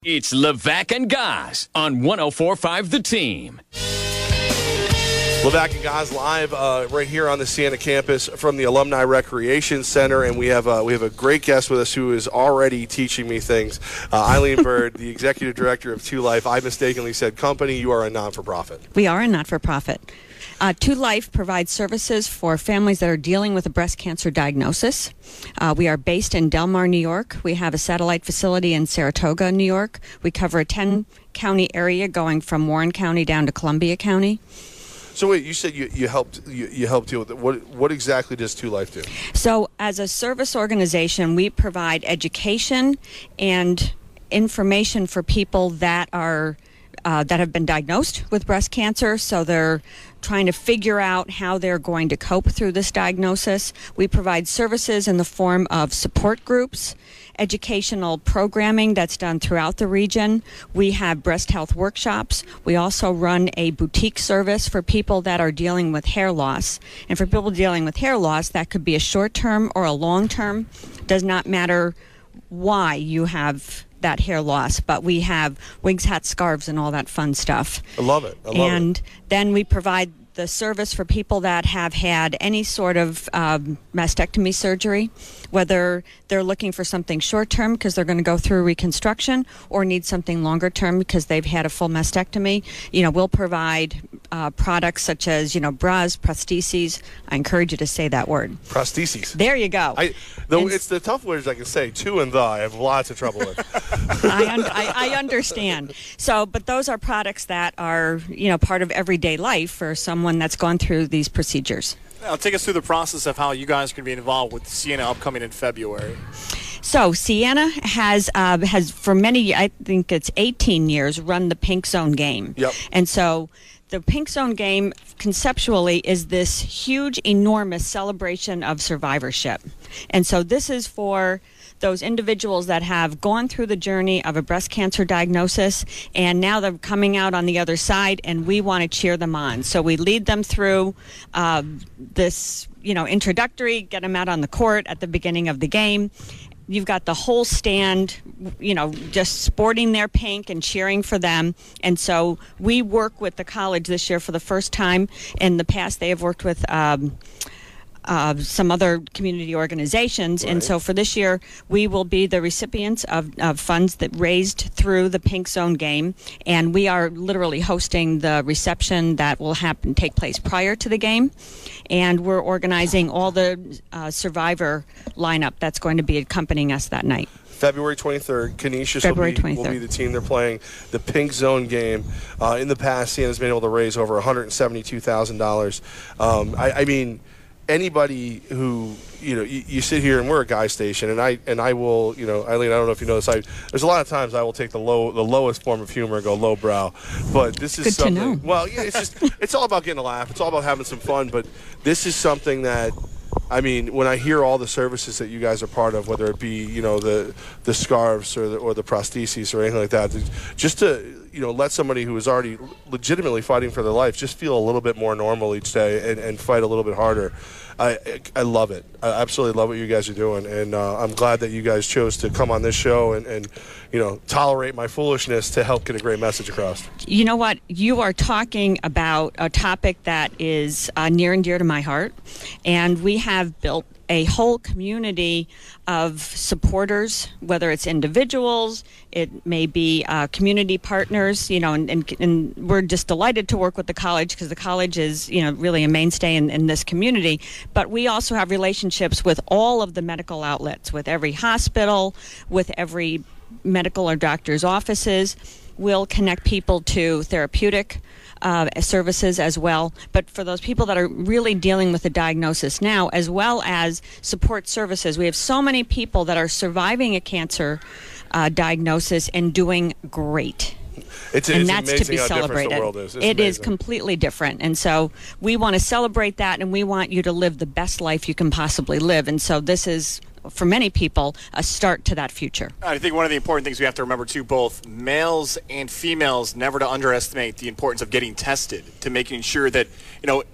It's Levack and Goz on 104.5 The Team. Levack and Goz live right here on the Siena campus from the Alumni Recreation Center, and we have a great guest with us who is already teaching me things. Eileen Bird, the executive director of ToLife. I mistakenly said company. You are a non-for-profit. We are a not-for-profit. ToLife provides services for families that are dealing with a breast cancer diagnosis. We are based in Del Mar, New York. We have a satellite facility in Saratoga, New York. We cover a 10-county area going from Warren County down to Columbia County. So wait, you said you helped deal with it. What exactly does ToLife do? So as a service organization, we provide education and information for people that are that have been diagnosed with breast cancer, so they're trying to figure out how they're going to cope through this diagnosis. We provide services in the form of support groups, educational programming that's done throughout the region. We have breast health workshops. We also run a boutique service for people that are dealing with hair loss. And for people dealing with hair loss, that could be a short-term or a long-term. Does not matter why you have that hair loss, but we have wigs, hats, scarves, and all that fun stuff. I love it. And then we provide the service for people that have had any sort of mastectomy surgery, whether they're looking for something short-term because they're going to go through reconstruction or need something longer-term because they've had a full mastectomy. We'll provide products such as, bras, prostheses. I encourage you to say that word. Prostheses. There you go. It's the tough words I can say, to and the, I have lots of trouble with. I understand. So, but those are products that are, part of everyday life for someone that's gone through these procedures. Now, take us through the process of how you guys can be involved with Siena upcoming in February. So Siena has for many, I think it's 18 years, run the Pink Zone game. Yep. And so the Pink Zone game conceptually is this huge, enormous celebration of survivorship. And so this is for those individuals that have gone through the journey of a breast cancer diagnosis, and now they're coming out on the other side, and we want to cheer them on. So we lead them through this, introductory, get them out on the court at the beginning of the game. You've got the whole stand, just sporting their pink and cheering for them. And so we work with the college this year for the first time. In the past, they have worked with some other community organizations. Right. And so for this year, we will be the recipients of funds that raised through the Pink Zone game. And we are literally hosting the reception that will take place prior to the game. And we're organizing all the survivor lineup that's going to be accompanying us that night. February 23rd, Canisius will be the team. They're playing the Pink Zone game. In the past, Siena's been able to raise over $172,000. I mean, anybody who, you sit here, and we're a guy station, and I will, Eileen, I don't know if you know this, there's a lot of times I will take the lowest form of humor and go lowbrow, but this is good something. To know. Well, yeah, it's all about getting a laugh. It's all about having some fun, but this is something that, I mean, when I hear all the services that you guys are part of, whether it be, the scarves or the prostheses or anything like that, just to, let somebody who is already legitimately fighting for their life just feel a little bit more normal each day and fight a little bit harder. I love it. I absolutely love what you guys are doing, and I'm glad that you guys chose to come on this show and tolerate my foolishness to help get a great message across. You know what? You are talking about a topic that is near and dear to my heart, and we have built a whole community of supporters, whether it's individuals, it may be community partners, and we're just delighted to work with the college because the college is, really a mainstay in this community. But we also have relationships with all of the medical outlets, with every hospital, with every medical or doctor's offices. We'll connect people to therapeutic services as well. But for those people that are really dealing with the diagnosis now, as well as support services, we have so many people that are surviving a cancer diagnosis and doing great. It's that's to be how celebrated. The world is. It is completely different. And so we want to celebrate that, and we want you to live the best life you can possibly live. And so this is, for many people, a start to that future. I think one of the important things we have to remember, too, both males and females, never to underestimate the importance of getting tested, to making sure that,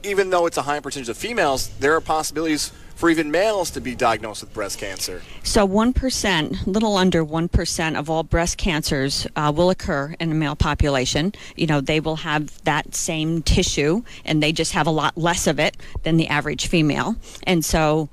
even though it's a high percentage of females, there are possibilities for even males to be diagnosed with breast cancer? So 1%, little under 1% of all breast cancers will occur in the male population. You know, they will have that same tissue, and they just have a lot less of it than the average female. And so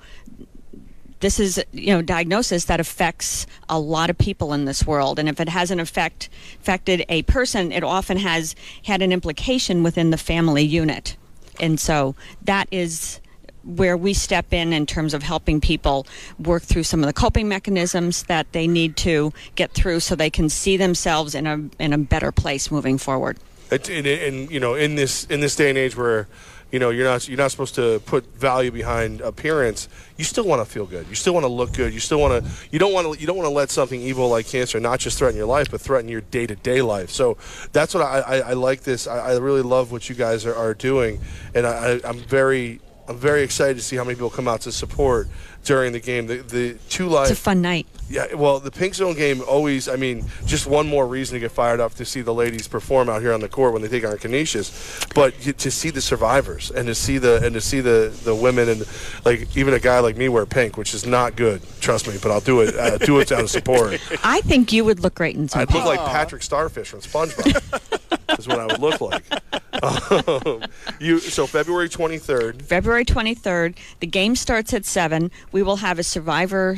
this is, diagnosis that affects a lot of people in this world. And if it hasn't affected a person, it often has had an implication within the family unit. And so that is where we step in terms of helping people work through some of the coping mechanisms that they need to get through so they can see themselves in a better place moving forward. And in this day and age where you're not supposed to put value behind appearance, you still want to feel good. You still want to look good. You don't want to let something evil like cancer not just threaten your life, but threaten your day-to-day life. So that's what I like this. I really love what you guys are doing, and I'm very excited to see how many people come out to support during the game. The ToLife. It's a fun night. Yeah, well, the Pink Zone game always, just one more reason to get fired up to see the ladies perform out here on the court when they take on Canisius. But to see the survivors and to see the women, and like even a guy like me wear pink, which is not good, trust me, but I'll do it out of support. I think you would look great in some I'd look like Patrick Starfish from SpongeBob. Is what I would look like. So February 23rd. February 23rd. The game starts at 7. We will have a survivor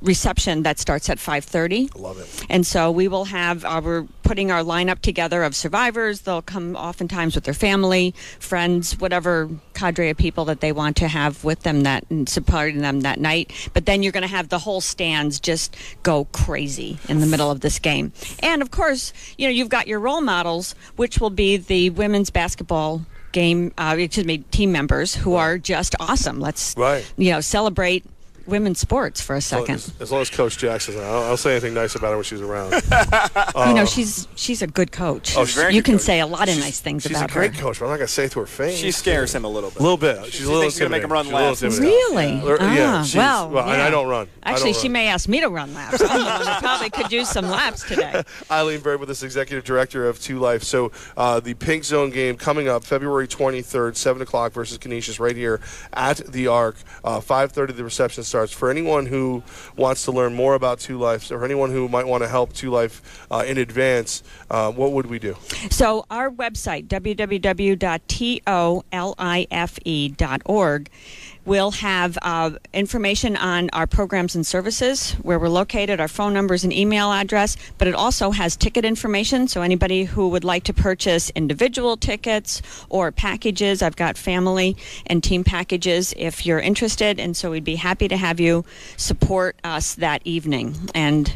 reception that starts at 5:30. Love it. And so we will have, we're putting our lineup together of survivors. They'll come oftentimes with their family, friends, whatever cadre of people that they want to have with them and supporting them that night. But then you're going to have the whole stands just go crazy in the middle of this game. And of course, you've got your role models, which will be the women's basketball team members who are just awesome. Let's, celebrate women's sports for a second. As long as Coach Jackson's around. I'll say anything nice about her when she's around. She's a good coach. You can say a lot of nice things about her. She's a great coach, but I'm not going to say it to her face. She scares him a little bit. A little bit. She's a little going to make him run laps. Really? Yeah. Well, and I don't run. Actually, she may ask me to run laps. I probably could use some laps today. Eileen Bird with us, Executive Director of ToLife. So the Pink Zone game coming up February 23rd, 7 o'clock versus Canisius right here at the Arc. 5:30 the reception starts. For anyone who wants to learn more about ToLife, or anyone who might want to help ToLife in advance, what would we do? So our website, www.tolife.org, will have information on our programs and services, where we're located, our phone numbers and email address, but it also has ticket information. So anybody who would like to purchase individual tickets or packages, I've got family and team packages if you're interested, and so we'd be happy to have you support us that evening and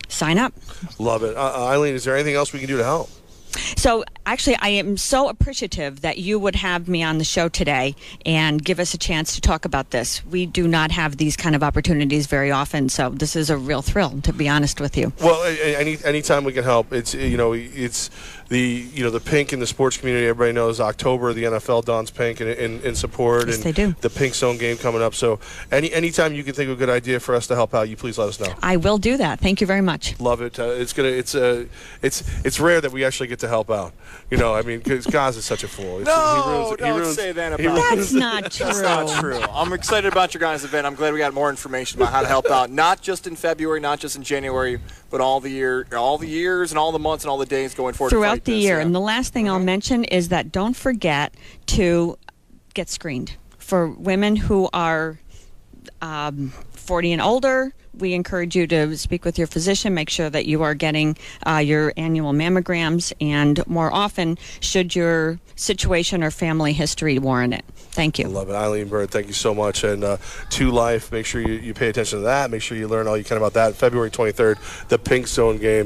sign up. Love it. Eileen, is there anything else we can do to help? So actually, I am so appreciative that you would have me on the show today and give us a chance to talk about this. We do not have these kind of opportunities very often, so this is a real thrill, to be honest with you. Well, anytime we can help, it's the pink in the sports community. Everybody knows October, the NFL dons pink in support. Yes, and they do. The Pink Zone game coming up. So anytime you can think of a good idea for us to help out, you please let us know. I will do that. Thank you very much. Love it. It's rare that we actually get to help out. Because Goz is such a fool. Don't say that about That's not true. That's not true. I'm excited about your guys' event. I'm glad we got more information about how to help out, not just in February, not just in January, but all the years and all the months and all the days going forward. Throughout the year. Yeah. And the last thing I'll mention is that don't forget to get screened. For women who are 40 and older, we encourage you to speak with your physician, make sure that you are getting your annual mammograms, and more often, should your situation or family history warrant it. Thank you. I love it. Eileen Bird, thank you so much. And ToLife, make sure you pay attention to that. Make sure you learn all you can about that. February 23rd, the Pink Zone game.